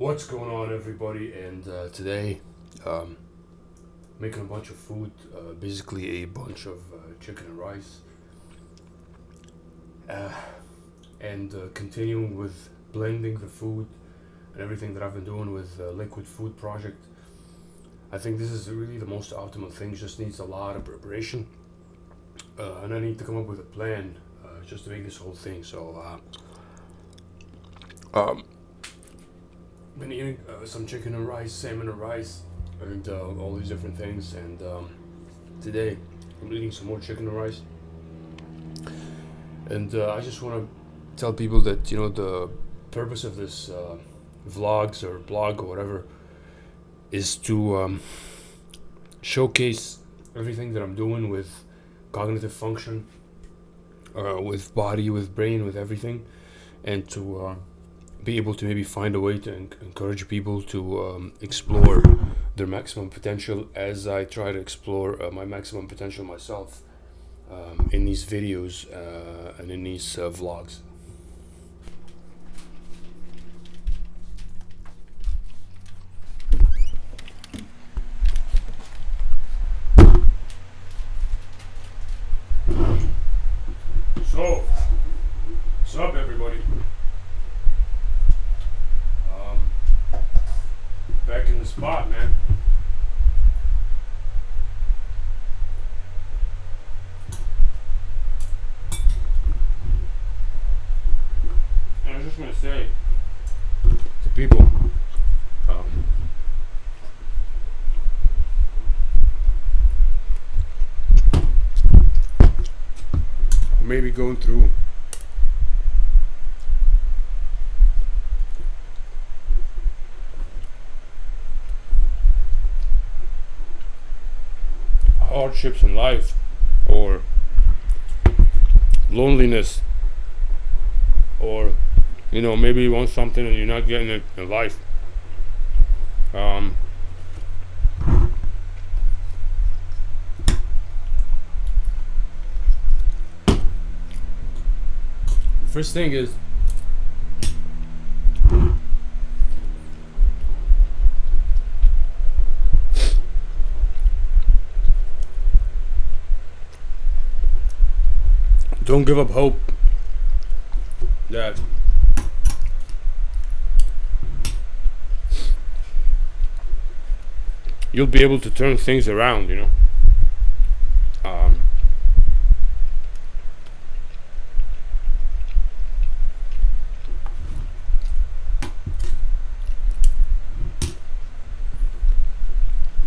What's going on, everybody? And today, making a bunch of food, basically a bunch of chicken and rice, and continuing with blending the food and everything that I've been doing with liquid food project. I think this is really the most optimal thing. Just needs a lot of preparation, and I need to come up with a plan just to make this whole thing. So, been eating some chicken and rice, salmon and rice, and all these different things. And today I'm eating some more chicken and rice. And I just want to tell people that the purpose of this vlogs or blog or whatever is to showcase everything that I'm doing with cognitive function, with body, with brain, with everything, and to be able to maybe find a way to encourage people to explore their maximum potential as I try to explore my maximum potential myself in these videos and in these vlogs. So, what's up, everybody? Back in the spot, man. And I was just gonna say to people, maybe going through hardships in life or loneliness, or maybe you want something and you're not getting it in life. First thing is don't give up hope that you'll be able to turn things around,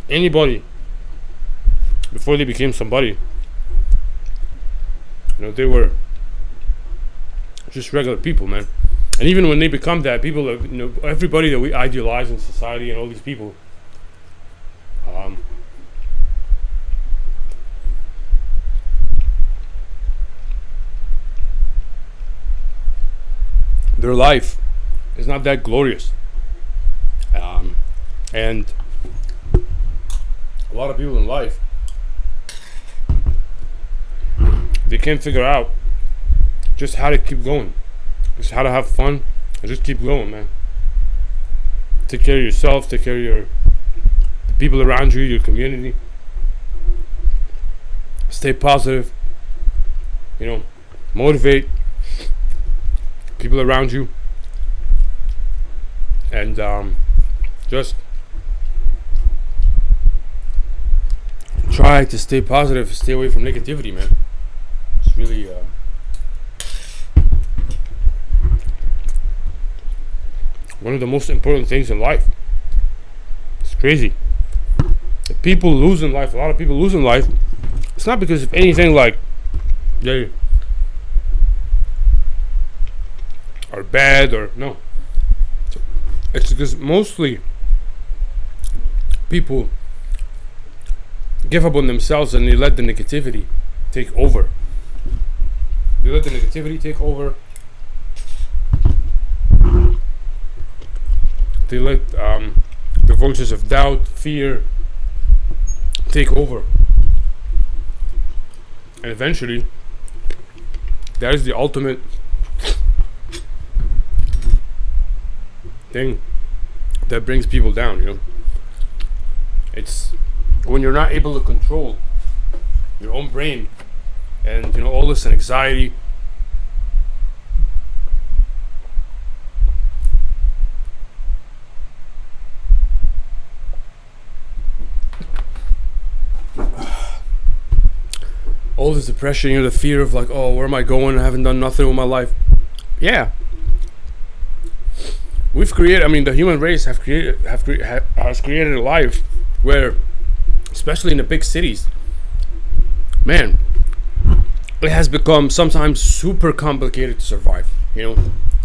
Anybody, before they became somebody, they were just regular people, man. And even when they become that, people, everybody that we idealize in society and all these people, their life is not that glorious. And a lot of people in life, they can't figure out just how to keep going, just how to have fun, and just keep going, man. Take care of yourself, take care of the people around you, your community. Stay positive, motivate people around you, and just try to stay positive, stay away from negativity, man. It's really one of the most important things in life. It's crazy. If people lose in life, a lot of people lose in life, it's not because of anything like they are bad or no. It's because mostly people give up on themselves and they let the negativity take over. They let the negativity take over. They let the voices of doubt, fear take over. And eventually, that is the ultimate thing. that brings people down, It's when you're not able to control your own brain, and all this anxiety. All this depression, the fear of like, oh, where am I going? I haven't done nothing with my life. Yeah, we've created. I mean, the human race has created a life where, especially in the big cities, man, it has become sometimes super complicated to survive.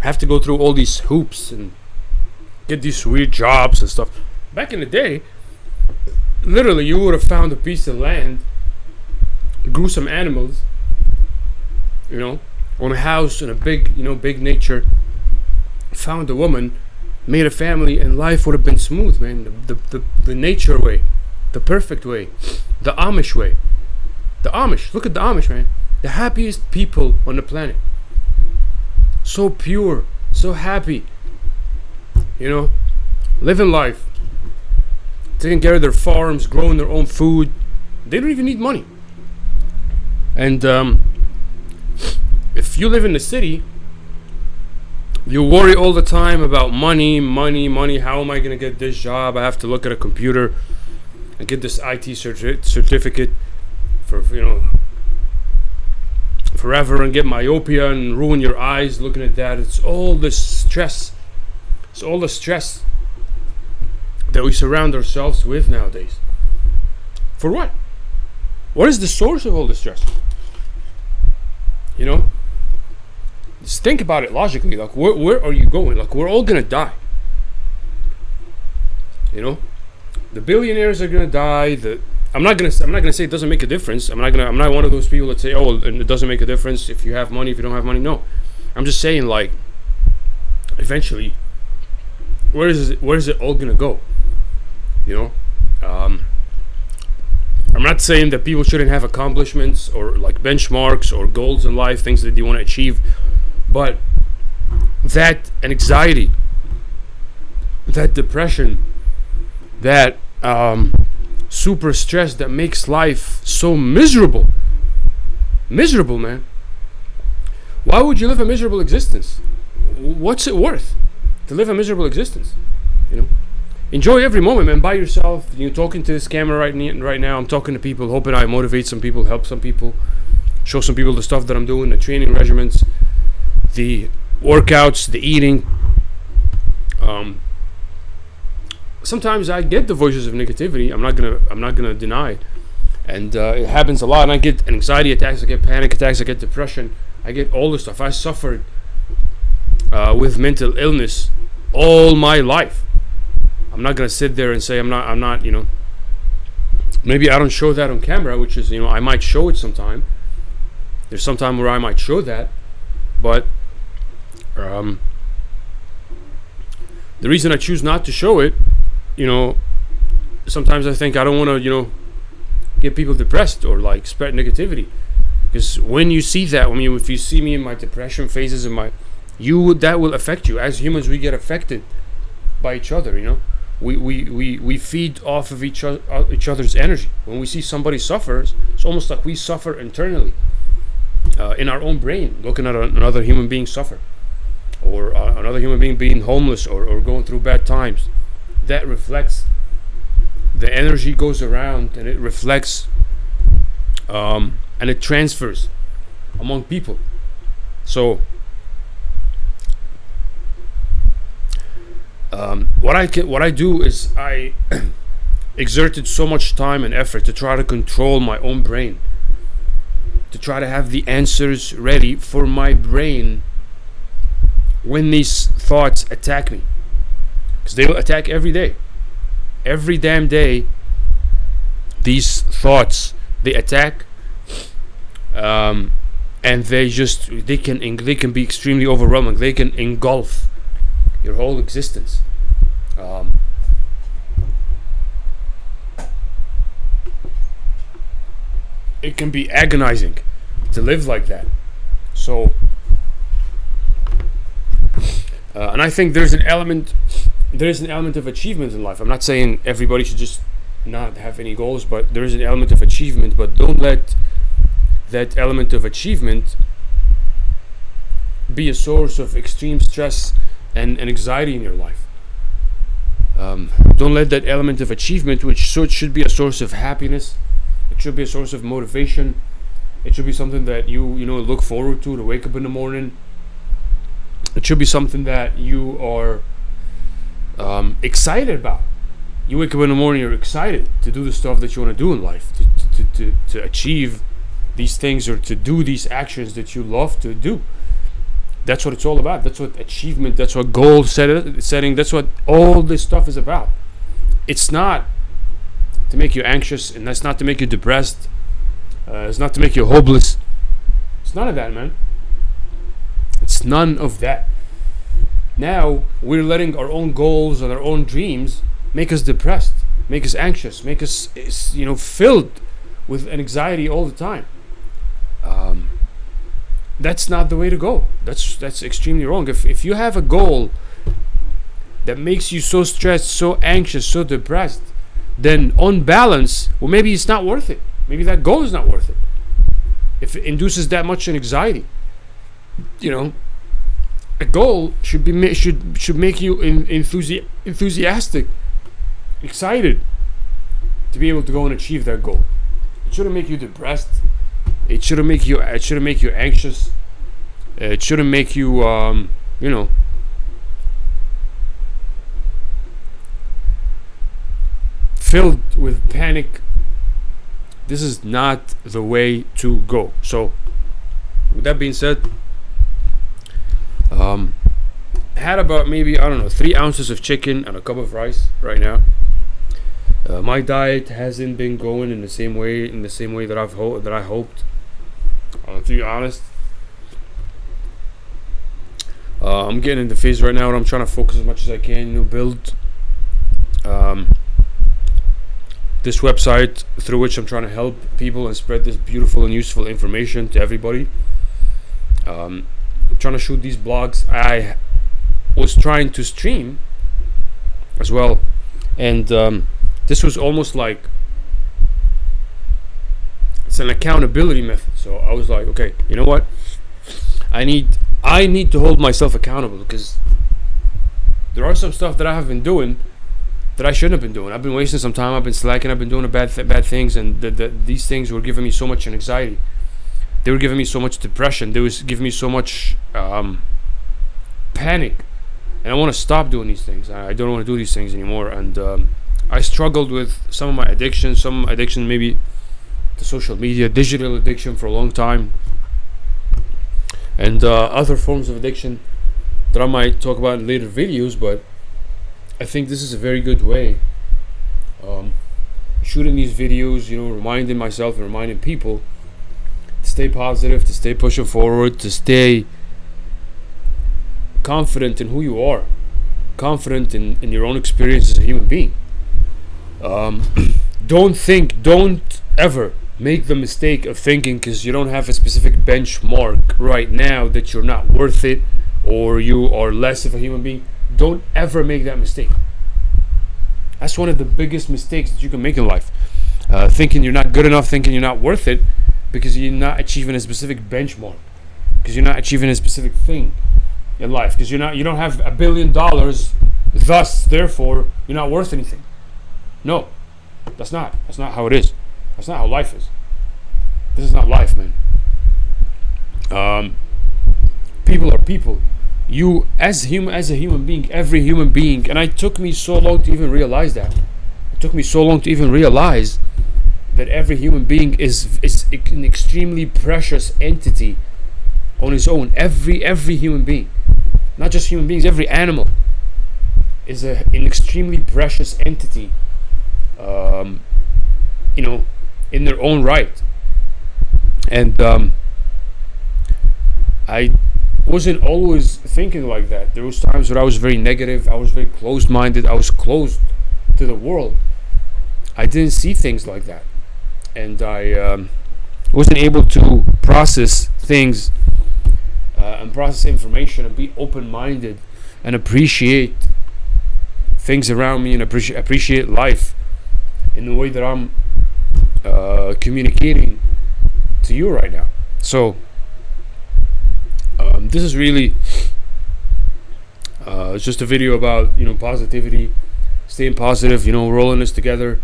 Have to go through all these hoops and get these weird jobs and stuff. Back in the day, literally, you would have found a piece of land, grew some animals, on a house in a big, big nature, found a woman, made a family, and life would have been smooth, man. The nature way, the perfect way, the Amish way. The Amish, look at the Amish, man. The happiest people on the planet. So pure, so happy, living life, taking care of their farms, growing their own food. They don't even need money. And if you live in the city, you worry all the time about money. How am I going to get this job? I have to look at a computer and get this IT certificate for forever, and get myopia and ruin your eyes looking at that. It's all the stress. It's all the stress that we surround ourselves with nowadays. For what? What is the source of all the stress? Just think about it logically. Like, where are you going? Like, we're all gonna die. The billionaires are gonna die. I'm not gonna say it doesn't make a difference. I'm not one of those people that say, oh, it doesn't make a difference if you have money, if you don't have money. No, I'm just saying, like, eventually, where is it all gonna go? I'm not saying that people shouldn't have accomplishments or like benchmarks or goals in life, things that they want to achieve, but that anxiety, that depression, that super stress that makes life so miserable, man. Why would you live a miserable existence? What's it worth to live a miserable existence? Enjoy every moment, man, by yourself. You're talking to this camera right now. I'm talking to people, hoping I motivate some people, help some people, show some people the stuff that I'm doing, the training regimens, the workouts, the eating. Sometimes I get the voices of negativity. I'm not gonna deny it, and it happens a lot. And I get anxiety attacks, I get panic attacks, I get depression, I get all this stuff. I suffered with mental illness all my life. I'm not gonna sit there and say I'm not. Maybe I don't show that on camera, which is, I might show it sometime. There's some time where I might show that, but the reason I choose not to show it, sometimes I think I don't want to, get people depressed or like spread negativity, because when you see that, if you see me in my depression phases, that will affect you. As humans, we get affected by each other. We feed off of each other's energy. When we see somebody suffers, it's almost like we suffer internally, in our own brain, looking at another human being suffer, or another human being homeless or going through bad times. That reflects, the energy goes around, and it reflects, and it transfers among people. So what I do is I exerted so much time and effort to try to control my own brain, to try to have the answers ready for my brain when these thoughts attack me, because they will attack every day, every damn day. These thoughts, they attack, and they can be extremely overwhelming. They can engulf your whole existence. It can be agonizing to live like that. So, and I think there's an element there is an element of achievement in life. I'm not saying everybody should just not have any goals, but there is an element of achievement. But don't let that element of achievement be a source of extreme stress and anxiety in your life. Don't let that element of achievement, which should be a source of happiness, it should be a source of motivation, it should be something that you look forward to wake up in the morning. It should be something that you are excited about. You wake up in the morning, you're excited to do the stuff that you want to do in life, to achieve these things, or to do these actions that you love to do. That's what it's all about. That's what achievement, that's what goal setting, that's what all this stuff is about. It's not to make you anxious, and that's not to make you depressed. It's not to make you hopeless. It's none of that, man. It's none of that. Now we're letting our own goals and our own dreams make us depressed, make us anxious, make us filled with anxiety all the time. That's not the way to go. That's extremely wrong. If you have a goal that makes you so stressed, so anxious, so depressed, then on balance, well, maybe it's not worth it. Maybe that goal is not worth it. If it induces that much anxiety, a goal should make you enthusiastic, excited to be able to go and achieve that goal. It shouldn't make you depressed. It shouldn't make you anxious. It shouldn't make you filled with panic. This is not the way to go. So, with that being said, had about maybe 3 ounces of chicken and a cup of rice right now. My diet hasn't been going in the same way that I hoped. To be honest, I'm getting in the phase right now where I'm trying to focus as much as I can, build this website through which I'm trying to help people and spread this beautiful and useful information to everybody. I'm trying to shoot these blogs. I was trying to stream as well, and this was almost like it's an accountability method. So I was like, okay, you know what? I need to hold myself accountable, because there are some stuff that I have been doing that I shouldn't have been doing. I've been wasting some time. I've been slacking. I've been doing bad things, and these things were giving me so much anxiety. They were giving me so much depression. They was giving me so much panic, and I want to stop doing these things. I don't want to do these things anymore. And I struggled with some of my addictions. Some addiction, maybe to social media, digital addiction for a long time, and other forms of addiction that I might talk about in later videos. But I think this is a very good way, shooting these videos, reminding myself and reminding people to stay positive, to stay pushing forward, to stay confident in who you are, confident in your own experience as a human being. Don't ever make the mistake of thinking because you don't have a specific benchmark right now that you're not worth it, or you are less of a human being. Don't ever make that mistake. That's one of the biggest mistakes that you can make in life. Thinking you're not good enough, thinking you're not worth it because you're not achieving a specific benchmark, because you're not achieving a specific thing in life, because you don't have $1 billion, thus therefore you're not worth anything. No, that's not how it is. That's not how life is. This is not life, man. People are people. You as a human being, every human being, and it took me so long to even realize that. It took me so long to even realize that every human being is an extremely precious entity on his own. Every human being, not just human beings, every animal is an extremely precious entity, in their own right. And I wasn't always thinking like that. There was times where I was very negative. I was very closed-minded. I was closed to the world. I didn't see things like that, and I wasn't able to process things and process information and be open-minded and appreciate things around me and appreciate life in the way that I'm communicating to you right now. So this is really it's just a video about positivity, staying positive, we're all in this together.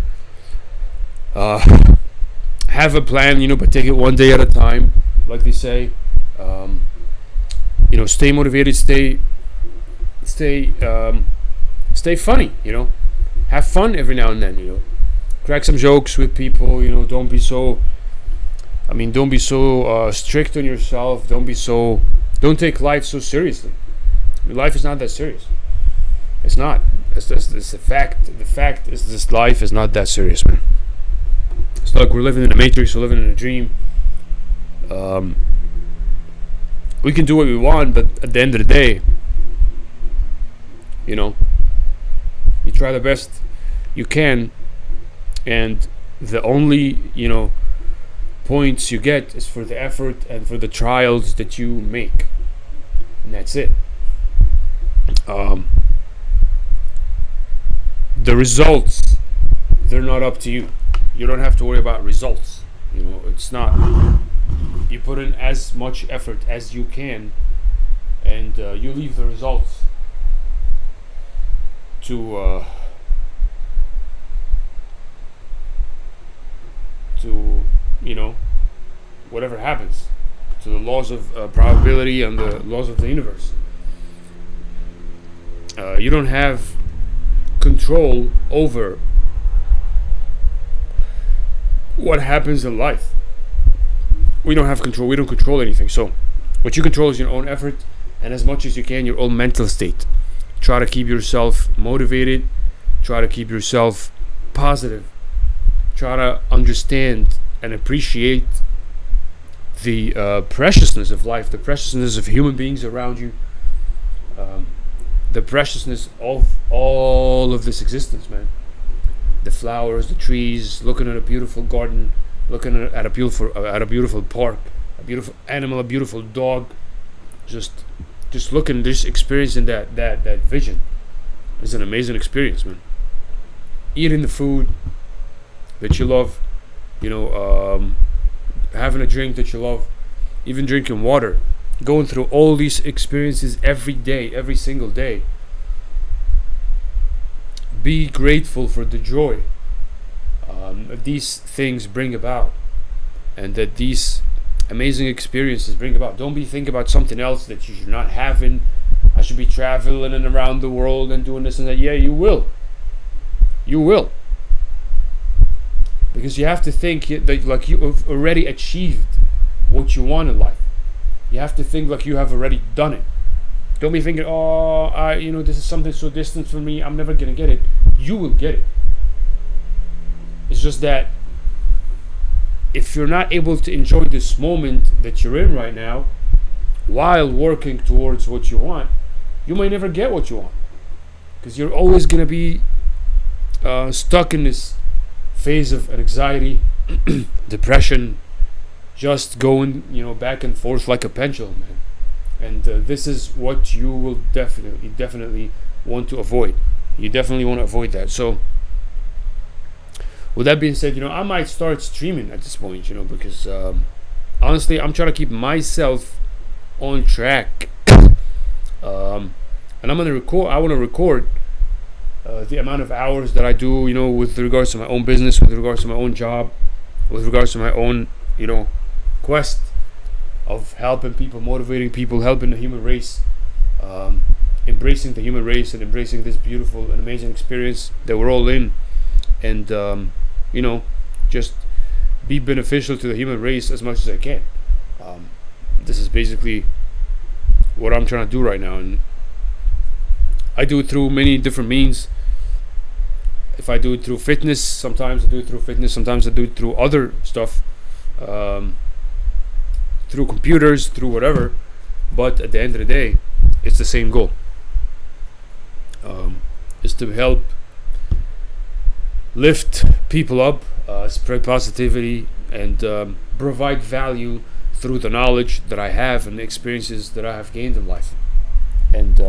Have a plan, but take it one day at a time, like they say. Stay motivated, stay funny, have fun every now and then, crack some jokes with people, don't be so strict on yourself. Don't take life so seriously. Life is not that serious. It's not. It's a fact. The fact is, this life is not that serious, man. It's like we're living in a matrix. We're living in a dream. We can do what we want, but at the end of the day, you try the best you can, and the only points you get is for the effort and for the trials that you make, and that's it. The results, they're not up to you. You don't have to worry about results. It's not. You put in as much effort as you can, and you leave the results to whatever happens, to the laws of probability and the laws of the universe. You don't have control over what happens in life. We don't have control. We don't control anything. So what you control is your own effort, and as much as you can, your own mental state. Try to keep yourself motivated. Try to keep yourself positive. Try to understand and appreciate the preciousness of life, the preciousness of human beings around you, the preciousness of all of this existence, man. The flowers, the trees, looking at a beautiful garden, looking at a beautiful park, a beautiful animal, a beautiful dog, just looking, just experiencing that vision is an amazing experience, man. Eating the food that you love, having a drink that you love, even drinking water, going through all these experiences every day, every single day. Be grateful for the joy these things bring about, and that these amazing experiences bring about. Don't be thinking about something else that you're not having. I should be traveling and around the world and doing this and that. Yeah, you will. Because you have to think that like you have already achieved what you want in life. You have to think like you have already done it. Don't be thinking, this is something so distant from me, I'm never gonna get it. You will get it. It's just that if you're not able to enjoy this moment that you're in right now while working towards what you want, you might never get what you want, because you're always gonna be stuck in this phase of anxiety, depression, just going back and forth like a pendulum, man. And this is what you will definitely want to avoid. You definitely want to avoid that. So with that being said, I might start streaming at this point, because honestly, I'm trying to keep myself on track. And I'm gonna record. I want to record the amount of hours that I do, with regards to my own business, with regards to my own job, with regards to my own, quest of helping people, motivating people, helping the human race, embracing the human race, and embracing this beautiful and amazing experience that we're all in, and just be beneficial to the human race as much as I can. This is basically what I'm trying to do right now, and I do it through many different means. If I do it through fitness, sometimes I do it through fitness, sometimes I do it through other stuff, through computers, through whatever. But at the end of the day, it's the same goal. Is to help lift people up, spread positivity, and provide value through the knowledge that I have and the experiences that I have gained in life. And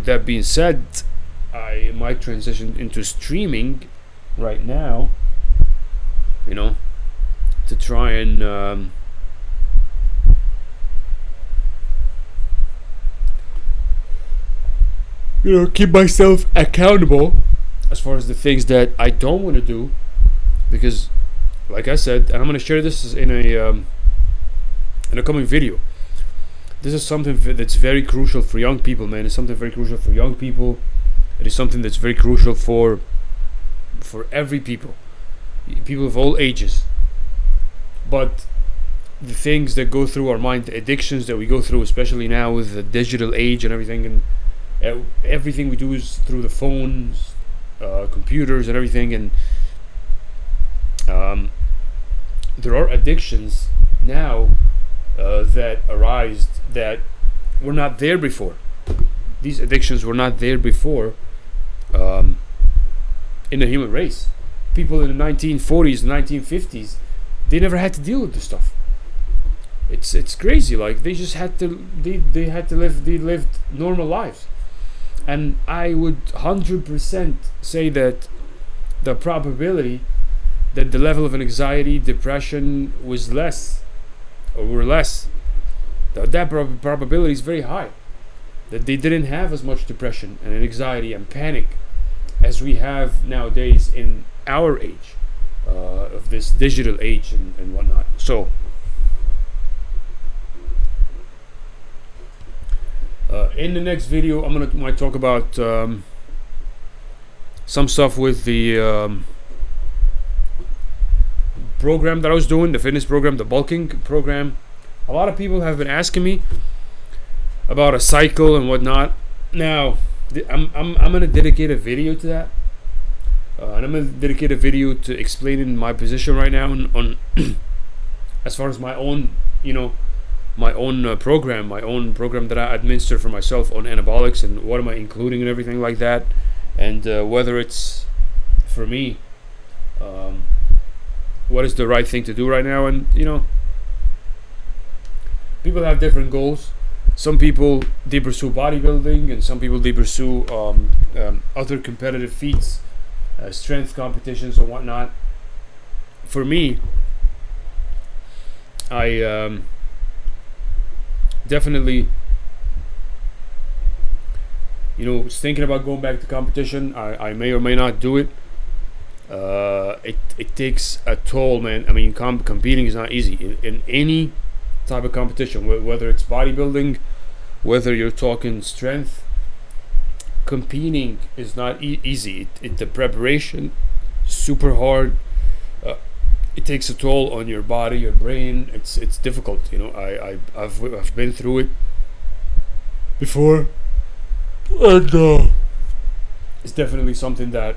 with that being said, I might transition into streaming right now, to try and keep myself accountable as far as the things that I don't want to do, because, like I said, and I'm going to share this in a coming video. This is something that's very crucial for young people, man. It's something very crucial for young people. It is something that's very crucial for every people of all ages. But the things that go through our mind, the addictions that we go through, especially now with the digital age and everything, and everything we do is through the phones, computers, and everything, and there are addictions now that arise that were not there before. These addictions were not there before in the human race. People in the 1940s, 1950s, they never had to deal with this stuff. It's crazy. Like, they just had to they lived normal lives. And I would 100% say that the probability that the level of anxiety, depression was less, or were less, that probability is very high. That they didn't have as much depression and anxiety and panic as we have nowadays in our age, of this digital age and whatnot. So, in the next video, might talk about some stuff with the program that I was doing, the fitness program, the bulking program. A lot of people have been asking me about a cycle and whatnot. Now, I'm gonna dedicate a video to that, and I'm gonna dedicate a video to explaining my position right now on as far as my own, my own program that I administer for myself on anabolics, and what am I including and everything like that, and whether it's for me, what is the right thing to do right now. And people have different goals. Some people, they pursue bodybuilding, and some people, they pursue other competitive feats, strength competitions or whatnot. For me, I definitely was thinking about going back to competition. I may or may not do it. It takes a toll, man. I mean, competing is not easy in any type of competition, whether it's bodybuilding, whether you're talking strength. Competing is not easy. The preparation super hard. It takes a toll on your body, your brain. It's difficult. I've been through it before, and it's definitely something that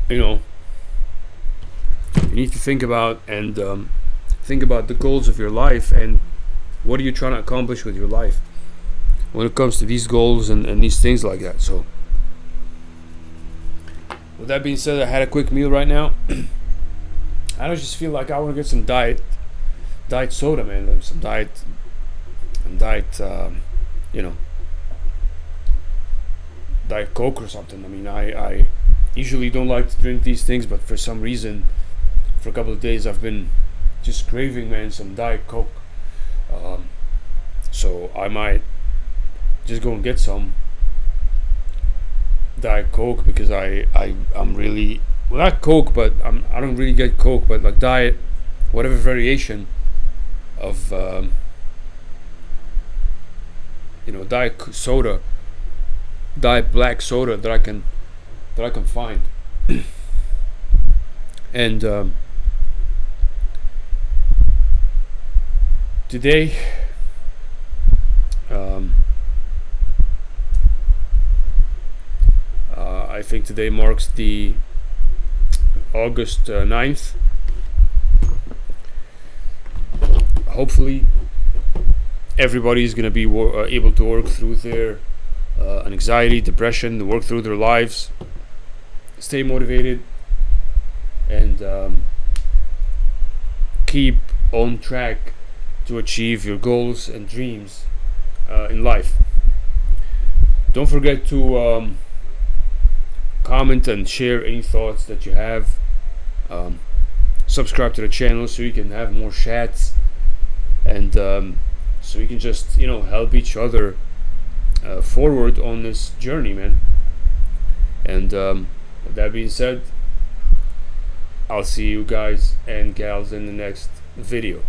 you need to think about, and think about the goals of your life and what are you trying to accomplish with your life when it comes to these goals and these things like that. So, with that being said, I had a quick meal right now. I don't just feel like I want to get some diet soda, man, some diet Coke or something. I mean, I usually don't like to drink these things, but for some reason, for a couple of days, I've been just craving, man, some Diet Coke. So I might just go and get some Diet Coke, because I'm really, well, not Coke, but I don't really get Coke, but like Diet, whatever variation of Diet soda, Diet black soda that I can find. And today, I think today marks the August 9th. Hopefully everybody's going to be able to work through their anxiety, depression, work through their lives, stay motivated, and keep on track to achieve your goals and dreams in life. Don't forget to comment and share any thoughts that you have. Subscribe to the channel so you can have more chats, and so we can just help each other forward on this journey, man. And with that being said, I'll see you guys and gals in the next video.